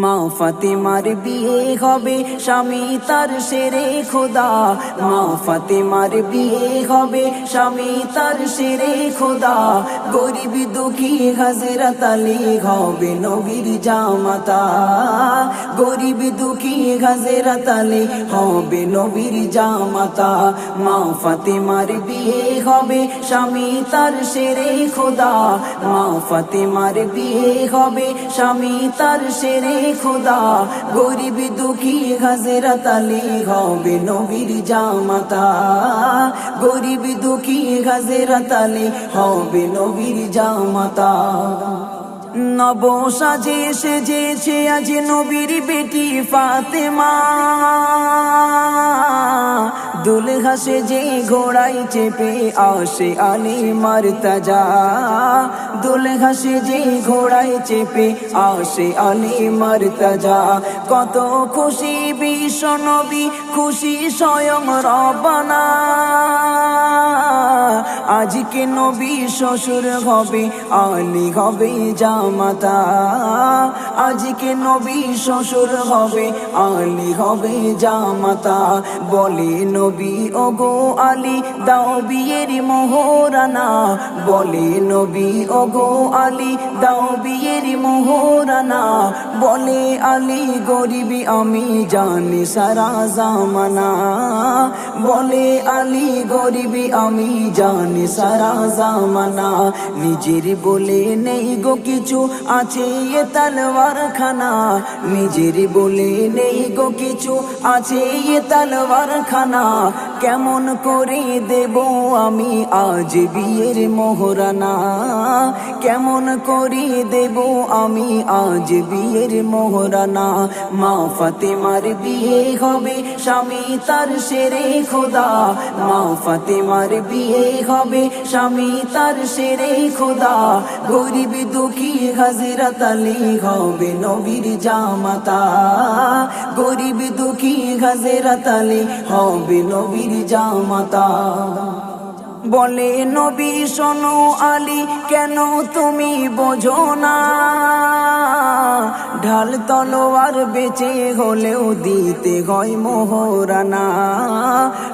মা ফাতেমার বিয়ে হবে স্বামী তার শেরে খোদা। মা ফাতেমার বিয়ে হবে স্বামী তার শেরে খোদা। গরিব দুঃখী হাজরাত আলী হবে নবীর জামাতা। গরিব দুঃখী হাজরাত আলী হবে নবীর জামাতা। মা ফাতেমার বিয়ে হবে স্বামী তার শেরে খোদা। মা ফাতেমার বিয়ে হবে স্বামী তার শেরে খোদা। গরিব দুঃখী হাজরাত আলী হবে নবীর জামাতা। গরিব দুঃখী হাজরাত আলী হবে নবীর জামাতা। নব সাজে সেজেছে আজ নবীর বেটি ফাতেমা। দুলহা সেজে ঘোড়ায় চেপে আসে আলী মারতাজা। দুলহা সেজে ঘোড়ায় চেপে আসে আলী মারতাজা। কত খুশি বিশ্ব নবী, খুশি স্বয়ং রব্বানা। আজকে নবী শ্বশুর হবে, আলী হবে জামাতা। আজকে নবী শ্বশুর হবে, আলী হবে জামাতা। বলে নবী ওগো আলী দাও বিয়ের মোহরানা। বলে নবী ওগো আলী দাও বিয়ের মোহরানা। বলে আলী গরিবি আমি জানি সারা জামানা। বলে আলী গরিবি আমি জানি সারা জামানা। নিজের বলে নেই গো কিছু, আছে এ তলোয়ার খানা। নিজের বলে নেই গো কিছু, আছে এ তলোয়ার খানা। কেমন করে দেব আমি আজ বিয়ের মোহরানা। কেমন করে দেব আমি আজ বিয়ের মোহরানা। মা ফাতেমার বিয়ে হবে স্বামী তার শেরে খোদা। মা ফাতেমার বিয়ে হবে স্বামী তার শেরে খোদা। গরিব দুঃখী হাজরাত আলী হবে নবীর জামাতা। গরিব দুঃখী হাজরাত আলী হবে নবীর জামাতা। বলে নবী শোনো আলী কেন তুমি বোঝো না। ঢাল তলোয়ার বেঁচে হলেও দিতে হয় মোহরানা।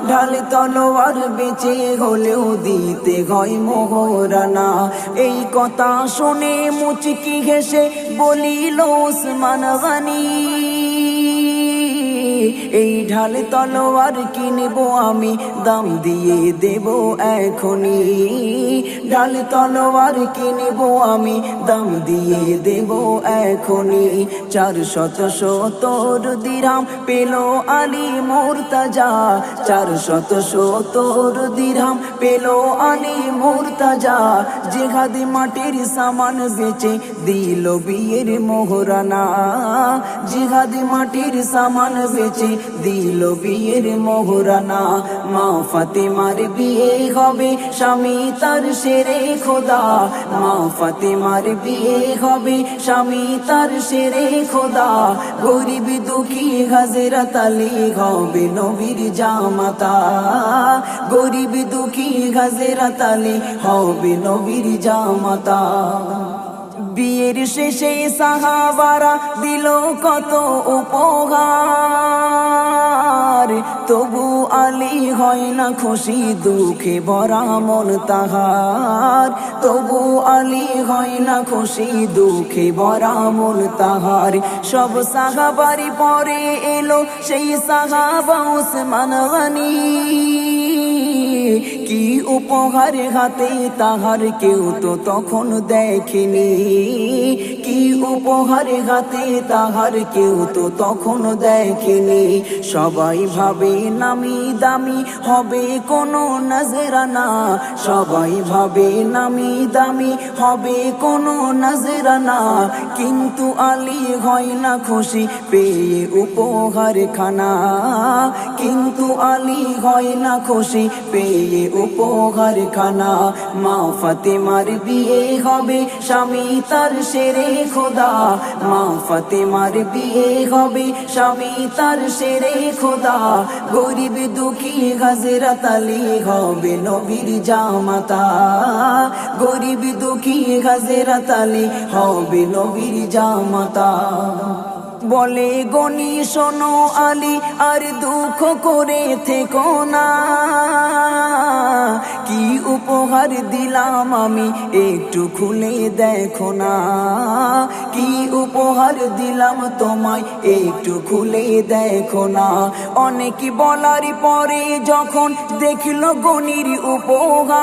ঢাল তলোয়ার বেঁচে হলেও দিতে হয় মোহরানা। এই কথা শুনে মুচকি হেসে বলিল ওসমান গনি। এই ঢাল তলোয়ার কিনবো আমি, দাম দিয়ে দেব এখনি। ঢাল তলোয়ার কিনবো আমি, দাম দিয়ে দেব এখনি। 470 দিরহাম পেল আলী মুর্তাজা। 470 দিরহাম পেল আলী মুর্তাজা। জিহাদ মাটির সামান বেচে দিল বিয়ের মোহরানা। জিহাদ মাটির সামান বেচে দিল বিয়ের মোহরানা। মা ফাতেমার বিয়ে হবে স্বামী তার শেরে খোদা। মা ফাতেমার বিয়ে হবে স্বামী তার শেরে খোদা। গরিব দুঃখী হাজরাত আলী হবে নবীর জামাতা। গরিব দুঃখী হাজরাত আলী হবে নবীর জামাতা। বিয়ের শেষে সাহাবারা দিল কত উপহার। তবু আলী হয় না খুশি, দুঃখে ভরা মন তাহার। তবু আলী হয় না খুশি, দুঃখে ভরা মন তাহার। সব সাহাবারি পরে এলো সেই সাহাবা ওসমান গনি। কি উপহার হাতে তাহার কেউ তো তখন দেখেনি। কি উপহার হাতে তাহার কেউ তো তখন দেখেনি। সবাই ভাবে নামি দামি হবে কোনো নজরানা। সবাই ভাবে নামি দামি হবে কোনো নজরানা। কিন্তু আলী হয় না খুশি পেয়ে উপহার খানা। কিন্তু আলী হয় না খুশি পেয়ে উপহার খানা। মা ফাতেমার বিয়ে হবে স্বামী তার শেরে খোদা। মা ফাতেমার বিয়ে হবে স্বামী তার শেরে খোদা। গরিব দুঃখী হাজরাত আলী হবে নবীর জামাতা। গরিব দুঃখী হাজরাত আলী হবে নবীর জামাতা। বলে গনি শোনো আলী আর দুঃখ করে থেকো না, কি উপহার দিলাম আমি একটু খুলে দেখো না, কি উপহার দিলাম তোমায় একটু খুলে দেখো না। অনেক বলার পরে যখন দেখলো গনির উপহার,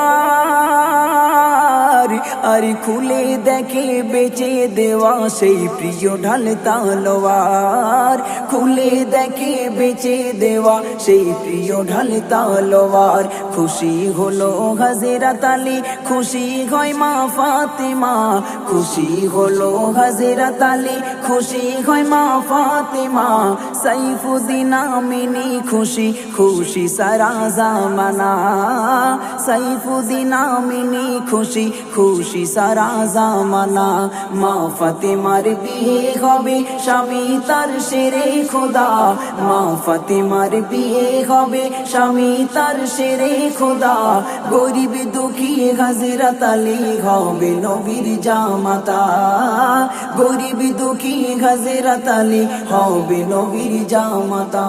আর খুলে দেখে বেচে দেওয়া সেই প্রিয় ঢাল তলোয়ার, খুলে দেখে বেচে দেওয়া সেই প্রিয় ঢাল তলোয়ার। খুশি হলো হযরত আলী, খুশি হয় মা ফাতেমা, খুশি হলো হযরত আলী, খুশি হয় মা ফাতেমা। সাইফুদ্দিন আমিনী খুশি, খুশি সারা জামানা, সাইফুদ্দিন আমিনী খুশি, খুশি সারা জামানা। মা ফাতেমার বিয়ে হবে স্বামী তার শেরে খোদা, মা ফাতেমার বিয়ে হবে স্বামী তার শেরে খোদা। গরিব দুঃখী হযরত আলী হবে নবীর জামাতা, গরিব দুঃখী হযরত আলী হবে নবীর জামাতা।